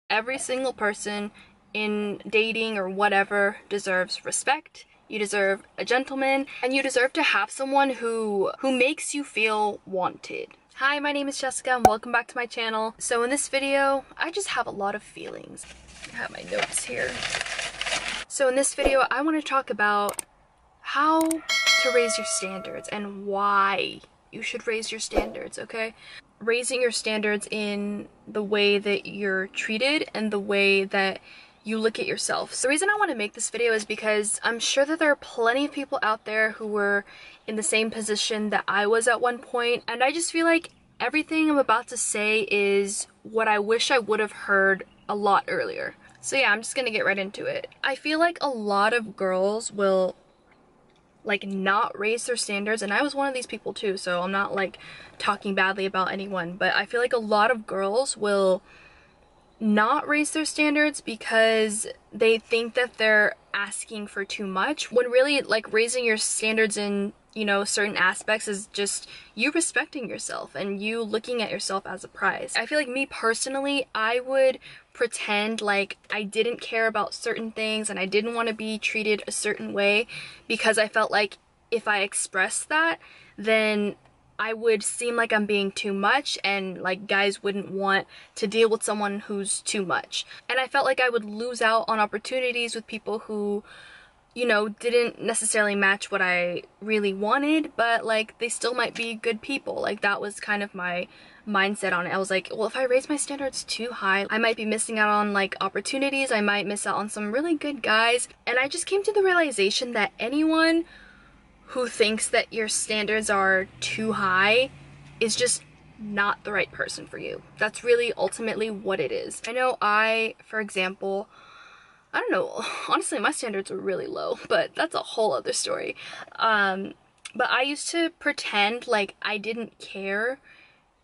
every single person in dating or whatever deserves respect. You deserve a gentleman, and you deserve to have someone who makes you feel wanted. Hi, my name is Jessica and welcome back to my channel. So in this video, I just have a lot of feelings. I have my notes here. So in this video, I want to talk about how to raise your standards and why you should raise your standards, okay? Raising your standards in the way that you're treated and the way that you look at yourself. So the reason I want to make this video is because I'm sure that there are plenty of people out there who were in the same position that I was at one point, and I just feel like everything I'm about to say is what I wish I would have heard a lot earlier. So yeah, I'm just gonna get right into it. I feel like a lot of girls will like not raise their standards, and I was one of these people too, so I'm not like talking badly about anyone, but I feel like a lot of girls will not raise their standards because they think that they're asking for too much, when really like raising your standards in, you know, certain aspects is just you respecting yourself and you looking at yourself as a prize. I feel like me personally, I would pretend like I didn't care about certain things and I didn't want to be treated a certain way because I felt like if I expressed that, then I would seem like I'm being too much, and like guys wouldn't want to deal with someone who's too much. And I felt like I would lose out on opportunities with people who, you know, didn't necessarily match what I really wanted, but like they still might be good people. Like that was kind of my mindset on it. I was like, well, if I raise my standards too high, I might be missing out on like opportunities. I might miss out on some really good guys. And I just came to the realization that anyone who thinks that your standards are too high is just not the right person for you. That's really ultimately what it is. I know for example, I don't know, honestly my standards were really low, but that's a whole other story. But I used to pretend like I didn't care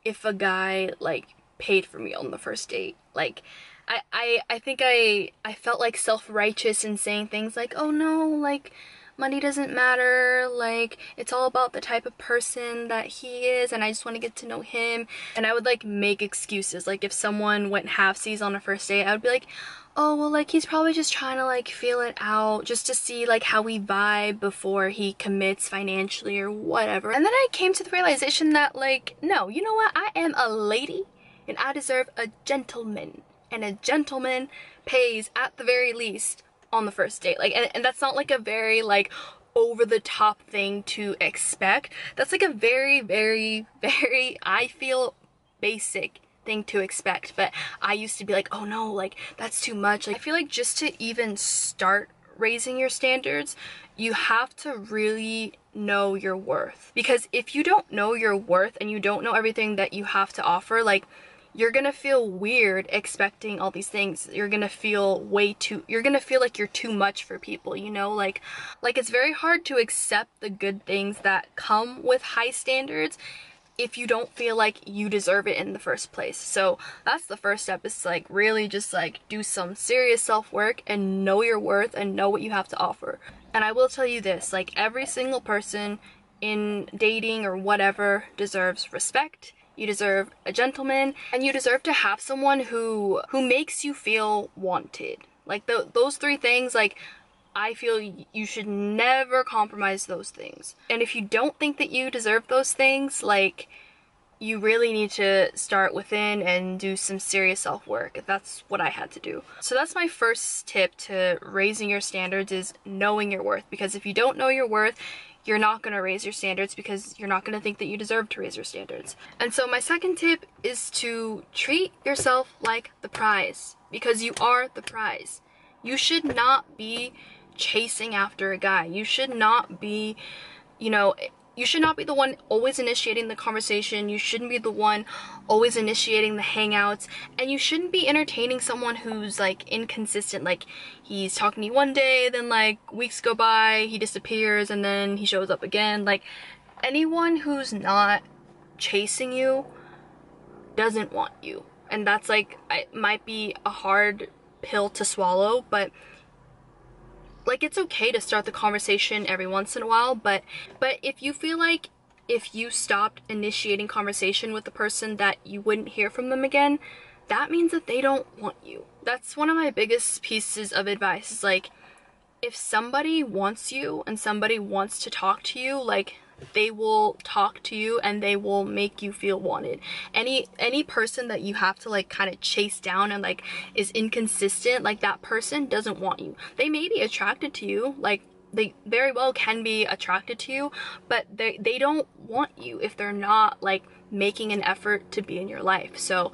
if a guy like paid for me on the first date. Like I think I felt like self-righteous in saying things like, oh no, like money doesn't matter, like it's all about the type of person that he is and I just want to get to know him. And I would like make excuses, like if someone went halfsies on a first date, I would be like, oh well, like he's probably just trying to like feel it out just to see like how we vibe before he commits financially or whatever. And then I came to the realization that like, no, you know what, I am a lady and I deserve a gentleman, and a gentleman pays at the very least on the first date. Like, and that's not like a very like over the top thing to expect. That's like a very, very, very, I feel, basic thing to expect. But I used to be like, oh no, like that's too much. Like I feel like just to even start raising your standards, you have to really know your worth. Because if you don't know your worth and you don't know everything that you have to offer, like you're gonna feel weird expecting all these things. You're gonna feel you're gonna feel like you're too much for people, you know? Like it's very hard to accept the good things that come with high standards if you don't feel like you deserve it in the first place. So that's the first step, is like really just like do some serious self-work and know your worth and know what you have to offer. And I will tell you this, like every single person in dating or whatever deserves respect. You deserve a gentleman, and you deserve to have someone who makes you feel wanted. Like those three things, like I feel you should never compromise those things. And if you don't think that you deserve those things, like you really need to start within and do some serious self-work. That's what I had to do. So that's my first tip to raising your standards, is knowing your worth. Because if you don't know your worth, you're not going to raise your standards because you're not going to think that you deserve to raise your standards. And so my second tip is to treat yourself like the prize, because you are the prize. You should not be chasing after a guy. You should not be, you know, you should not be the one always initiating the conversation. You shouldn't be the one always initiating the hangouts. And you shouldn't be entertaining someone who's like inconsistent. Like he's talking to you one day, then like weeks go by, he disappears, and then he shows up again. Like anyone who's not chasing you doesn't want you. And that's like, it might be a hard pill to swallow, but like it's okay to start the conversation every once in a while, but if you feel like if you stopped initiating conversation with the person that you wouldn't hear from them again, that means that they don't want you. That's one of my biggest pieces of advice, is like, if somebody wants you and somebody wants to talk to you, like, they will talk to you and they will make you feel wanted. Any person that you have to like kind of chase down and like is inconsistent, like, that person doesn't want you. They may be attracted to you, like, they very well can be attracted to you, but they don't want you if they're not like making an effort to be in your life. So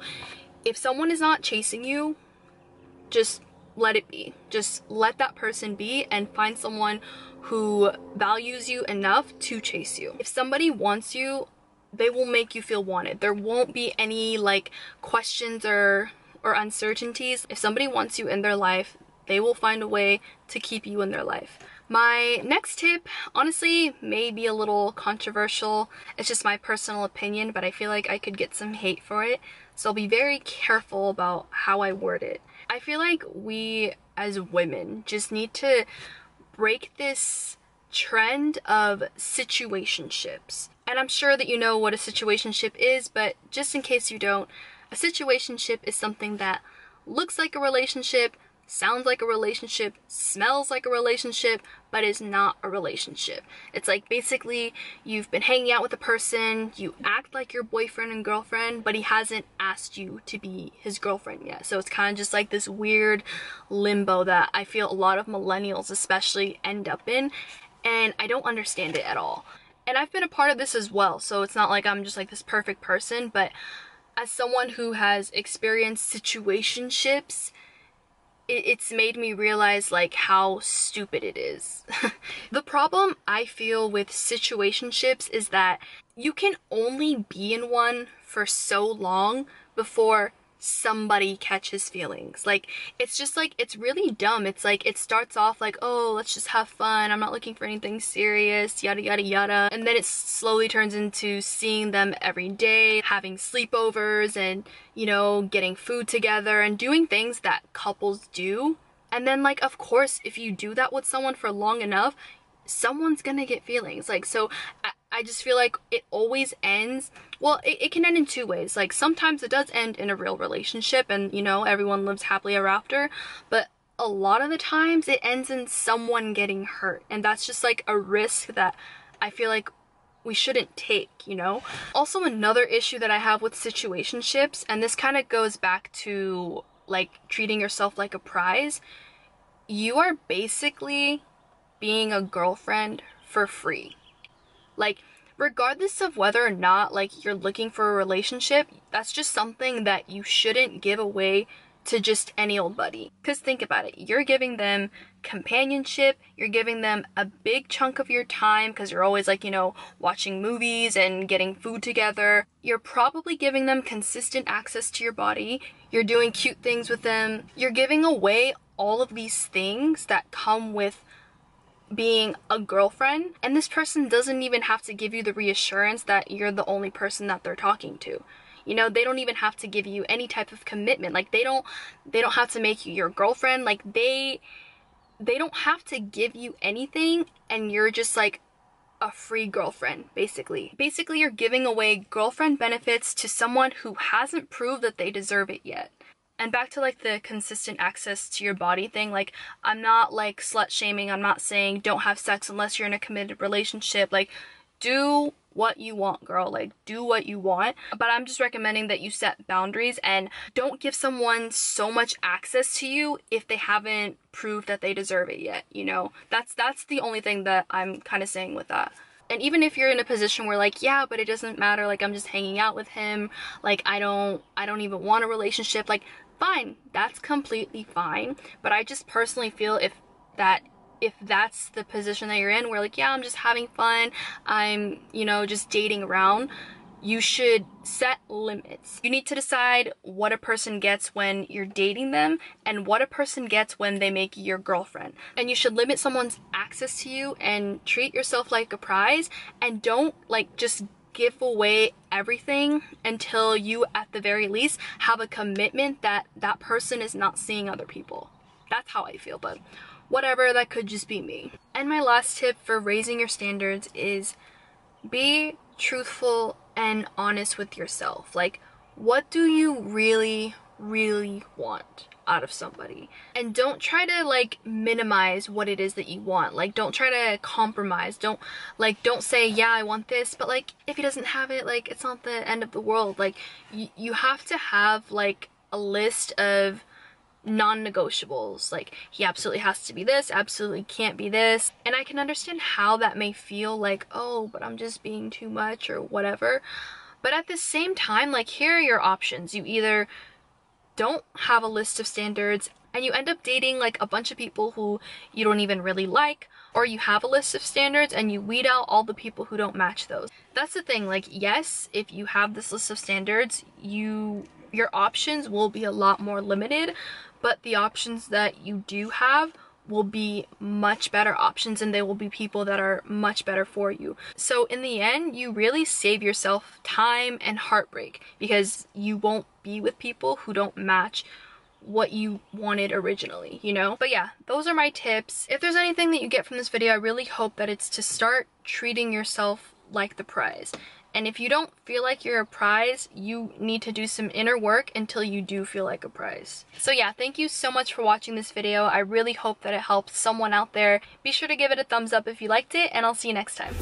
if someone is not chasing you, just let it be. Just let that person be and find someone who values you enough to chase you. If somebody wants you, they will make you feel wanted. There won't be any like questions or uncertainties. If somebody wants you in their life, they will find a way to keep you in their life. My next tip, honestly, may be a little controversial. It's just my personal opinion, but I feel like I could get some hate for it. So I'll be very careful about how I word it. I feel like we as women just need to break this trend of situationships. And I'm sure that you know what a situationship is, but just in case you don't, a situationship is something that looks like a relationship, sounds like a relationship, smells like a relationship, but is not a relationship. It's like basically you've been hanging out with a person, you act like your boyfriend and girlfriend, but he hasn't asked you to be his girlfriend yet. So it's kind of just like this weird limbo that I feel a lot of millennials especially end up in, and I don't understand it at all. And I've been a part of this as well, so it's not like I'm just like this perfect person, but as someone who has experienced situationships, it's made me realize like how stupid it is. The problem I feel with situationships is that you can only be in one for so long before somebody catches feelings. Like, it's just like, it's really dumb. It's like, it starts off like, oh, let's just have fun, I'm not looking for anything serious, yada yada yada, and then it slowly turns into seeing them every day, having sleepovers, and, you know, getting food together and doing things that couples do. And then, like, of course, if you do that with someone for long enough, someone's gonna get feelings. Like, so I just feel like it always ends, well, it can end in two ways. Like, sometimes it does end in a real relationship and, you know, everyone lives happily ever after, but a lot of the times it ends in someone getting hurt, and that's just like a risk that I feel like we shouldn't take, you know? Also, another issue that I have with situationships, and this kind of goes back to like treating yourself like a prize, you are basically being a girlfriend for free. Like, regardless of whether or not like you're looking for a relationship, that's just something that you shouldn't give away to just any old buddy. Because think about it, you're giving them companionship, you're giving them a big chunk of your time because you're always like, you know, watching movies and getting food together. You're probably giving them consistent access to your body, you're doing cute things with them, you're giving away all of these things that come with being a girlfriend, and this person doesn't even have to give you the reassurance that you're the only person that they're talking to. You know, they don't even have to give you any type of commitment. Like, they don't have to make you your girlfriend. Like, they don't have to give you anything, and you're just like a free girlfriend, basically. Basically, you're giving away girlfriend benefits to someone who hasn't proved that they deserve it yet. And back to like the consistent access to your body thing, like, I'm not like slut shaming, I'm not saying don't have sex unless you're in a committed relationship. Like, do what you want, girl, like, do what you want, but I'm just recommending that you set boundaries and don't give someone so much access to you if they haven't proved that they deserve it yet, you know? That's the only thing that I'm kind of saying with that. And even if you're in a position where like, yeah, but it doesn't matter, like, I'm just hanging out with him, like, I don't even want a relationship, like, fine, that's completely fine. But I just personally feel if that's the position that you're in, where like, yeah, I'm just having fun, I'm, you know, just dating around, you should set limits. You need to decide what a person gets when you're dating them and what a person gets when they make you your girlfriend. And you should limit someone's access to you and treat yourself like a prize, and don't like just give away everything until you at the very least have a commitment that that person is not seeing other people. That's how I feel, but whatever, that could just be me. And my last tip for raising your standards is be truthful and honest with yourself. Like, what do you really really want out of somebody. And don't try to like minimize what it is that you want. Like, don't try to compromise. Don't say, yeah, I want this, but like if he doesn't have it, like it's not the end of the world. Like you have to have like a list of non-negotiables. Like, he absolutely has to be this, absolutely can't be this. And I can understand how that may feel like, oh, but I'm just being too much or whatever. But at the same time, like, here are your options. You either don't have a list of standards and you end up dating like a bunch of people who you don't even really like, or you have a list of standards and you weed out all the people who don't match those. That's the thing. Like, yes, if you have this list of standards, your options will be a lot more limited, but the options that you do have will be much better options, and they will be people that are much better for you. So in the end, you really save yourself time and heartbreak because you won't be with people who don't match what you wanted originally, you know? But yeah, those are my tips. If there's anything that you get from this video, I really hope that it's to start treating yourself like the prize. And if you don't feel like you're a prize, you need to do some inner work until you do feel like a prize. So yeah, thank you so much for watching this video. I really hope that it helps someone out there. Be sure to give it a thumbs up if you liked it, and I'll see you next time.